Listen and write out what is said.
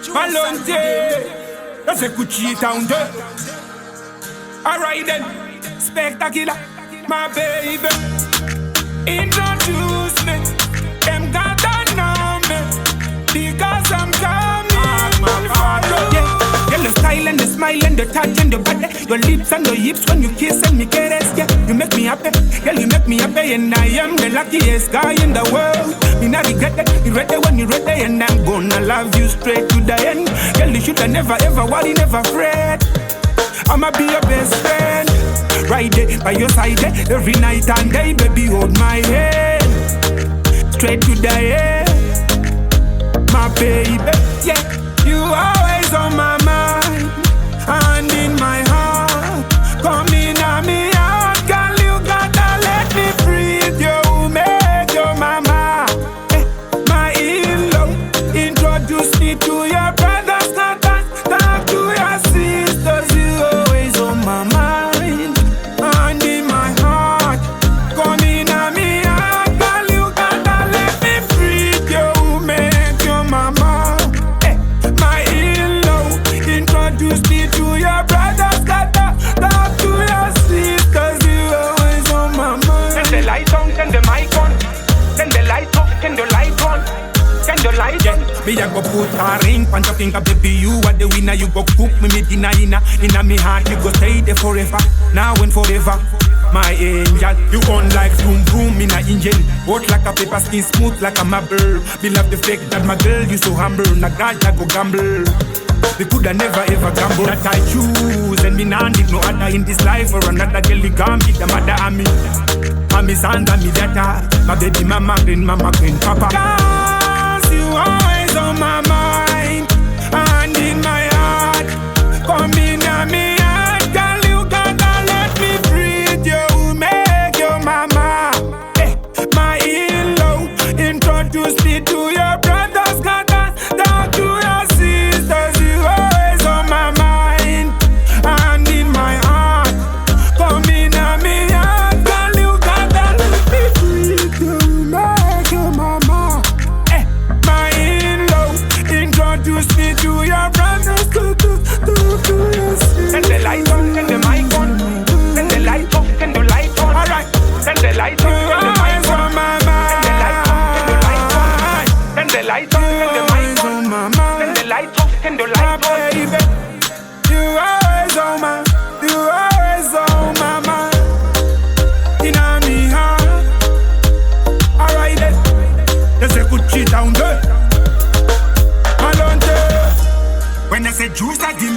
Marlon, that's a good cheat down there. Alright then, Spektakilah, my baby. Introduce me, them gotta know me, because I'm coming. Yeah, the style and the smile and the touch and the body, your lips and the hips when you kiss and me caress. Yeah, you make me happy, girl, you make me happy, and I am the luckiest guy in the world. Me not regret it, you ready when you ready, and I'm gonna love you straight to the end. Girl, you shoulda never ever worry, never fret. I'ma be your best friend, right there by your side there, every night and day, baby, hold my hand, straight to the end, my baby. Yeah, you always on my mind, and in my heart, come in on me heart, girl, you gotta let me breathe, you make your mama, my in-law, introduce me to your brothers, talk to your sisters, you always on my mind, and in my heart, come in on me heart, girl, you gotta let me breathe, you make your mama, my in-law, introduce me to your brothers, talk to your sisters, you always on my mind. Turn the light on, turn the mic on, turn the light off, turn the light on, turn the light on. Me a go put a ring on your finger, baby, you are the winner. You go cook me dinner inna me heart. You go stay there forever, now and forever. My angel, you on like boom boom in a engine, hot like a paper skin, smooth like a marble. Me love the fact that my girl you so humble. Na God I go gamble. We coulda never ever gamble. That I choose, and me nah need no other in this life or another girl. You can't be the mother of me. And me son and me daughter, my baby mama, green papa. Cause you always on my mind, and in my heart, come in on me heart, girl, you gotta let me breathe, you make your mama, my in-law, introduce me to your brothers, gotta talk to your sisters, you always on my mind, and in my heart, come in on me heart, girl, you gotta let me breathe, you make your mama, my in-law, introduce me to your brothers, to your sisters. Turn the light on, turn the mic on, turn the light off, turn the light on. Alright, turn the light on, turn the mic on, turn the light on, turn the mic on, turn the light off, turn the light on. Baby, you always on my, you always on my mind, in a me heart. Alright then, there's a good cheat down there. Marlon, when I say Jusa, give